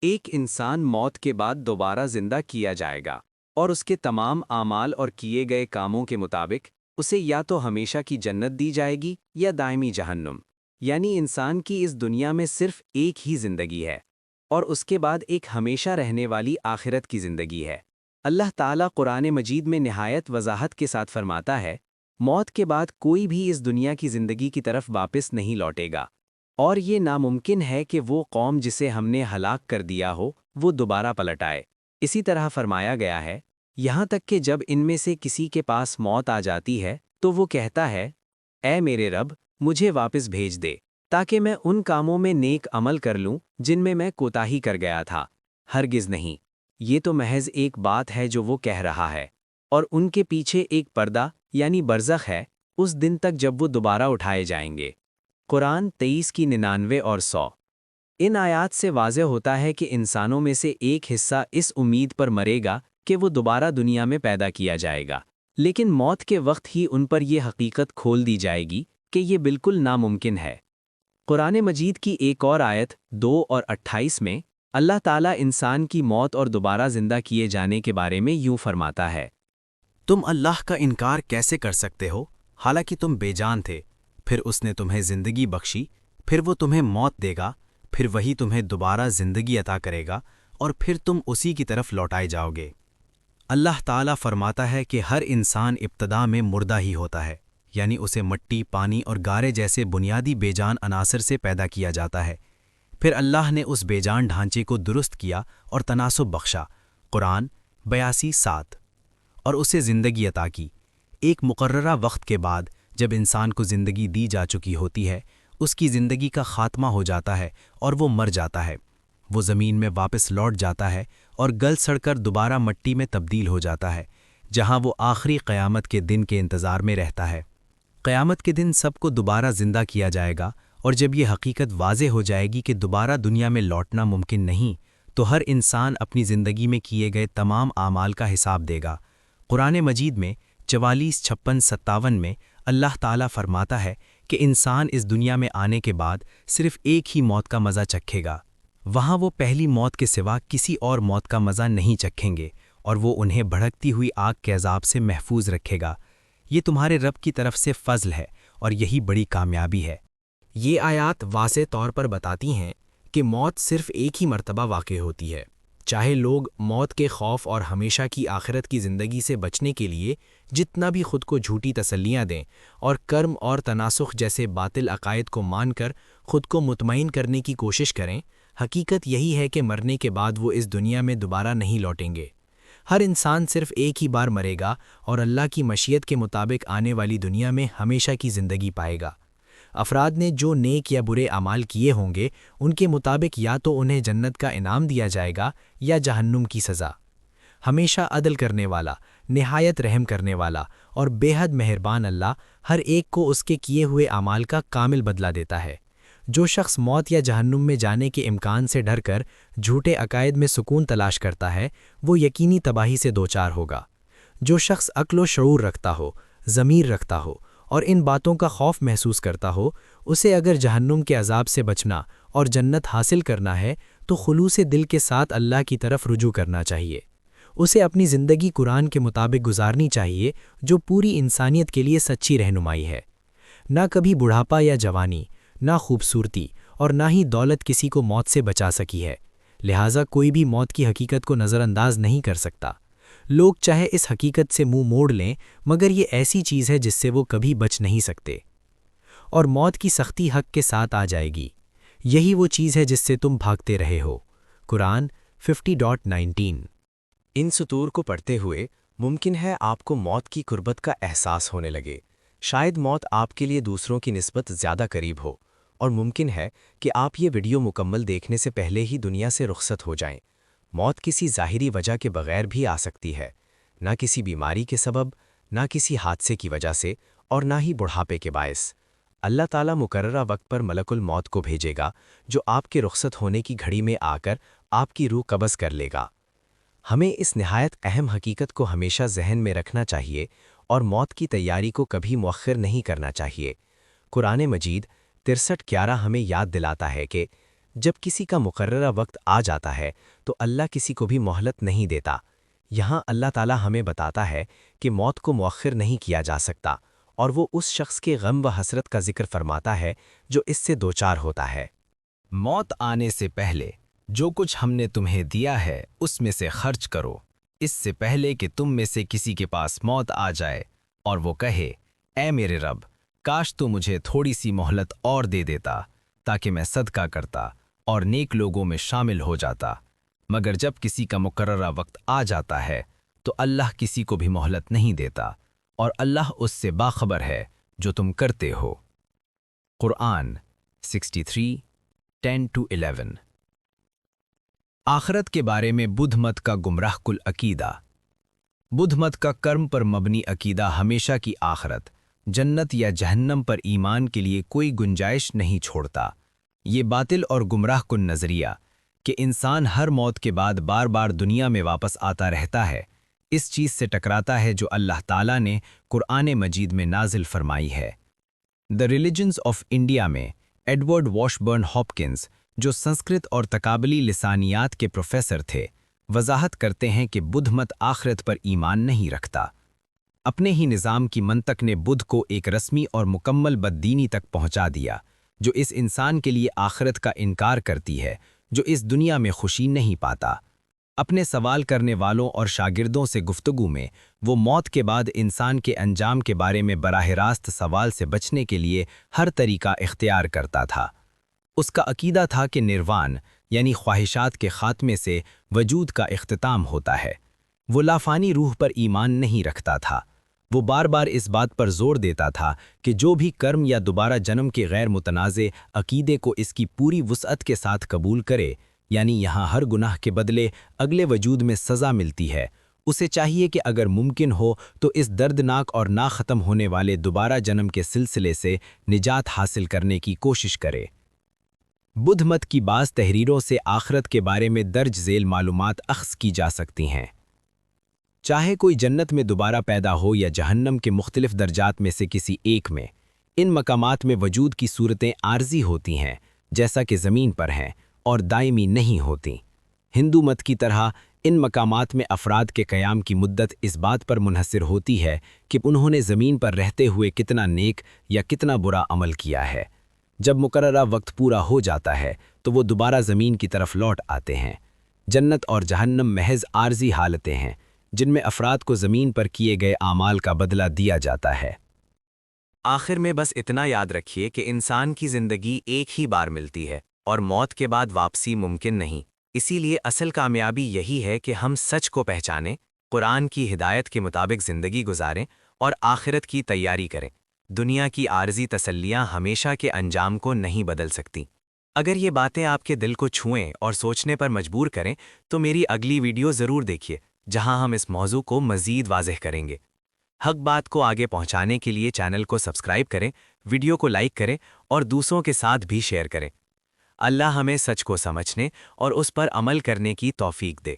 ایک انسان موت کے بعد دوبارہ زندہ کیا جائے گا، اور اس کے تمام اعمال اور کیے گئے کاموں کے مطابق اسے یا تو ہمیشہ کی جنت دی جائے گی یا دائمی جہنم۔ یعنی انسان کی اس دنیا میں صرف ایک ہی زندگی ہے، اور اس کے بعد ایک ہمیشہ رہنے والی آخرت کی زندگی ہے۔ اللہ تعالیٰ قرآن مجید میں نہایت وضاحت کے ساتھ فرماتا ہے، موت کے بعد کوئی بھی اس دنیا کی زندگی کی طرف واپس نہیں لوٹے گا، اور یہ ناممکن ہے کہ وہ قوم جسے ہم نے ہلاک کر دیا ہو وہ دوبارہ پلٹ آئے۔ اسی طرح فرمایا گیا ہے، یہاں تک کہ جب ان میں سے کسی کے پاس موت آ جاتی ہے تو وہ کہتا ہے، اے میرے رب، مجھے واپس بھیج دے تاکہ میں ان کاموں میں نیک عمل کر لوں جن میں کوتاہی کر گیا تھا۔ ہرگز نہیں، یہ تو محض ایک بات ہے جو وہ کہہ رہا ہے، اور ان کے پیچھے ایک پردہ یعنی برزخ ہے اس دن تک جب وہ دوبارہ اٹھائے جائیں گے۔ قرآن 23 کی 99 اور 100۔ ان آیات سے واضح ہوتا ہے کہ انسانوں میں سے ایک حصہ اس امید پر مرے گا کہ وہ دوبارہ دنیا میں پیدا کیا جائے گا، لیکن موت کے وقت ہی ان پر یہ حقیقت کھول دی جائے گی کہ یہ بالکل ناممکن ہے۔ قرآن مجید کی ایک اور آیت 2 اور 28 میں اللہ تعالیٰ انسان کی موت اور دوبارہ زندہ کیے جانے کے بارے میں یوں فرماتا ہے، تم اللہ کا انکار کیسے کر سکتے ہو حالانکہ تم بے جان تھے، پھر اس نے تمہیں زندگی بخشی، پھر وہ تمہیں موت دے گا، پھر وہی تمہیں دوبارہ زندگی عطا کرے گا، اور پھر تم اسی کی طرف لوٹائے جاؤ گے۔ اللہ تعالیٰ فرماتا ہے کہ ہر انسان ابتدا میں مردہ ہی ہوتا ہے، یعنی اسے مٹی، پانی اور گارے جیسے بنیادی بے جان عناصر سے پیدا کیا جاتا ہے۔ پھر اللہ نے اس بے جان ڈھانچے کو درست کیا اور تناسب بخشا، قرآن 82:7، اور اسے زندگی عطا کی۔ ایک مقررہ وقت کے بعد جب انسان کو زندگی دی جا چکی ہوتی ہے، اس کی زندگی کا خاتمہ ہو جاتا ہے اور وہ مر جاتا ہے۔ وہ زمین میں واپس لوٹ جاتا ہے اور گل سڑ کر دوبارہ مٹی میں تبدیل ہو جاتا ہے، جہاں وہ آخری قیامت کے دن کے انتظار میں رہتا ہے۔ قیامت کے دن سب کو دوبارہ زندہ کیا جائے گا، اور جب یہ حقیقت واضح ہو جائے گی کہ دوبارہ دنیا میں لوٹنا ممکن نہیں، تو ہر انسان اپنی زندگی میں کیے گئے تمام اعمال کا حساب دے گا۔ قرآن مجید میں 44، 56، 57 میں اللہ تعالیٰ فرماتا ہے کہ انسان اس دنیا میں آنے کے بعد صرف ایک ہی موت کا مزہ چکھے گا، وہاں وہ پہلی موت کے سوا کسی اور موت کا مزہ نہیں چکھیں گے، اور وہ انہیں بھڑکتی ہوئی آگ کے عذاب سے محفوظ رکھے گا۔ یہ تمہارے رب کی طرف سے فضل ہے، اور یہی بڑی کامیابی ہے۔ یہ آیات واضح طور پر بتاتی ہیں کہ موت صرف ایک ہی مرتبہ واقع ہوتی ہے۔ چاہے لوگ موت کے خوف اور ہمیشہ کی آخرت کی زندگی سے بچنے کے لیے جتنا بھی خود کو جھوٹی تسلیاں دیں اور کرم اور تناسخ جیسے باطل عقائد کو مان کر خود کو مطمئن کرنے کی کوشش کریں، حقیقت یہی ہے کہ مرنے کے بعد وہ اس دنیا میں دوبارہ نہیں لوٹیں گے۔ ہر انسان صرف ایک ہی بار مرے گا اور اللہ کی مشیت کے مطابق آنے والی دنیا میں ہمیشہ کی زندگی پائے گا۔ افراد نے جو نیک یا برے اعمال کیے ہوں گے، ان کے مطابق یا تو انہیں جنت کا انعام دیا جائے گا یا جہنم کی سزا۔ ہمیشہ عدل کرنے والا، نہایت رحم کرنے والا اور بے حد مہربان اللہ ہر ایک کو اس کے کیے ہوئے اعمال کا کامل بدلہ دیتا ہے۔ جو شخص موت یا جہنم میں جانے کے امکان سے ڈر کر جھوٹے عقائد میں سکون تلاش کرتا ہے، وہ یقینی تباہی سے دوچار ہوگا۔ جو شخص عقل و شعور رکھتا ہو، ضمیر رکھتا ہو اور ان باتوں کا خوف محسوس کرتا ہو، اسے اگر جہنم کے عذاب سے بچنا اور جنت حاصل کرنا ہے تو خلوص دل کے ساتھ اللہ کی طرف رجوع کرنا چاہیے۔ اسے اپنی زندگی قرآن کے مطابق گزارنی چاہیے، جو پوری انسانیت کے لیے سچی رہنمائی ہے۔ نہ کبھی بڑھاپا یا جوانی، نہ خوبصورتی اور نہ ہی دولت کسی کو موت سے بچا سکی ہے، لہٰذا کوئی بھی موت کی حقیقت کو نظر انداز نہیں کر سکتا۔ لوگ چاہے اس حقیقت سے منہ موڑ لیں، مگر یہ ایسی چیز ہے جس سے وہ کبھی بچ نہیں سکتے، اور موت کی سختی حق کے ساتھ آ جائے گی۔ یہی وہ چیز ہے جس سے تم بھاگتے رہے ہو، قرآن 50:19۔ ان سطور کو پڑھتے ہوئے ممکن ہے آپ کو موت کی قربت کا احساس ہونے لگے۔ شاید موت آپ کے لیے دوسروں کی نسبت زیادہ قریب ہو، اور ممکن ہے کہ آپ یہ ویڈیو مکمل دیکھنے سے پہلے ہی دنیا سے رخصت ہو جائیں۔ موت کسی ظاہری وجہ کے بغیر بھی آ سکتی ہے، نہ کسی بیماری کے سبب، نہ کسی حادثے کی وجہ سے، اور نہ ہی بڑھاپے کے باعث۔ اللہ تعالیٰ مقررہ وقت پر ملک الموت کو بھیجے گا، جو آپ کے رخصت ہونے کی گھڑی میں آ کر آپ کی روح قبض کر لے گا۔ ہمیں اس نہایت اہم حقیقت کو ہمیشہ ذہن میں رکھنا چاہیے اور موت کی تیاری کو کبھی مؤخر نہیں کرنا چاہیے۔ قرآن مجید 63:11 ہمیں یاد دلاتا ہے کہ جب کسی کا مقررہ وقت آ جاتا ہے تو اللہ کسی کو بھی مہلت نہیں دیتا۔ یہاں اللہ تعالیٰ ہمیں بتاتا ہے کہ موت کو مؤخر نہیں کیا جا سکتا، اور وہ اس شخص کے غم و حسرت کا ذکر فرماتا ہے جو اس سے دوچار ہوتا ہے۔ موت آنے سے پہلے جو کچھ ہم نے تمہیں دیا ہے اس میں سے خرچ کرو، اس سے پہلے کہ تم میں سے کسی کے پاس موت آ جائے اور وہ کہے، اے میرے رب، کاش تو مجھے تھوڑی سی مہلت اور دے دیتا تاکہ میں صدقہ کرتا اور نیک لوگوں میں شامل ہو جاتا۔ مگر جب کسی کا مقررہ وقت آ جاتا ہے تو اللہ کسی کو بھی مہلت نہیں دیتا، اور اللہ اس سے باخبر ہے جو تم کرتے ہو۔ قرآن 63 10-11۔ آخرت کے بارے میں بدھ مت کا گمراہ کل عقیدہ۔ بدھ مت کا کرم پر مبنی عقیدہ ہمیشہ کی آخرت، جنت یا جہنم پر ایمان کے لیے کوئی گنجائش نہیں چھوڑتا۔ یہ باطل اور گمراہ کن نظریہ کہ انسان ہر موت کے بعد بار بار دنیا میں واپس آتا رہتا ہے، اس چیز سے ٹکراتا ہے جو اللہ تعالیٰ نے قرآن مجید میں نازل فرمائی ہے۔ دی ریلیجنز آف انڈیا میں ایڈورڈ واشبرن ہاپکنز، جو سنسکرت اور تقابلی لسانیات کے پروفیسر تھے، وضاحت کرتے ہیں کہ بدھ مت آخرت پر ایمان نہیں رکھتا۔ اپنے ہی نظام کی منطق نے بدھ کو ایک رسمی اور مکمل بددینی تک پہنچا دیا، جو اس انسان کے لیے آخرت کا انکار کرتی ہے جو اس دنیا میں خوشی نہیں پاتا۔ اپنے سوال کرنے والوں اور شاگردوں سے گفتگو میں وہ موت کے بعد انسان کے انجام کے بارے میں براہ راست سوال سے بچنے کے لیے ہر طریقہ اختیار کرتا تھا۔ اس کا عقیدہ تھا کہ نروان یعنی خواہشات کے خاتمے سے وجود کا اختتام ہوتا ہے۔ وہ لافانی روح پر ایمان نہیں رکھتا تھا۔ وہ بار بار اس بات پر زور دیتا تھا کہ جو بھی کرم یا دوبارہ جنم کے غیر متنازع عقیدے کو اس کی پوری وسعت کے ساتھ قبول کرے، یعنی یہاں ہر گناہ کے بدلے اگلے وجود میں سزا ملتی ہے، اسے چاہیے کہ اگر ممکن ہو تو اس دردناک اور نہ ختم ہونے والے دوبارہ جنم کے سلسلے سے نجات حاصل کرنے کی کوشش کرے۔ بدھ مت کی بعض تحریروں سے آخرت کے بارے میں درج ذیل معلومات اخذ کی جا سکتی ہیں۔ چاہے کوئی جنت میں دوبارہ پیدا ہو یا جہنم کے مختلف درجات میں سے کسی ایک میں، ان مقامات میں وجود کی صورتیں عارضی ہوتی ہیں، جیسا کہ زمین پر ہیں، اور دائمی نہیں ہوتیں۔ ہندو مت کی طرح ان مقامات میں افراد کے قیام کی مدت اس بات پر منحصر ہوتی ہے کہ انہوں نے زمین پر رہتے ہوئے کتنا نیک یا کتنا برا عمل کیا ہے۔ جب مقررہ وقت پورا ہو جاتا ہے تو وہ دوبارہ زمین کی طرف لوٹ آتے ہیں۔ جنت اور جہنم محض عارضی حالتیں ہیں جن میں افراد کو زمین پر کیے گئے اعمال کا بدلہ دیا جاتا ہے۔ آخر میں بس اتنا یاد رکھیے کہ انسان کی زندگی ایک ہی بار ملتی ہے اور موت کے بعد واپسی ممکن نہیں۔ اسی لیے اصل کامیابی یہی ہے کہ ہم سچ کو پہچانیں، قرآن کی ہدایت کے مطابق زندگی گزاریں اور آخرت کی تیاری کریں۔ دنیا کی عارضی تسلیاں ہمیشہ کے انجام کو نہیں بدل سکتی۔ اگر یہ باتیں آپ کے دل کو چھوئیں اور سوچنے پر مجبور کریں تو میری اگلی ویڈیو ضرور دیکھیے، جہاں ہم اس موضوع کو مزید واضح کریں گے۔ حق بات کو آگے پہنچانے کے لیے چینل کو سبسکرائب کریں، ویڈیو کو لائک کریں اور دوسروں کے ساتھ بھی شیئر کریں۔ اللہ ہمیں سچ کو سمجھنے اور اس پر عمل کرنے کی توفیق دے۔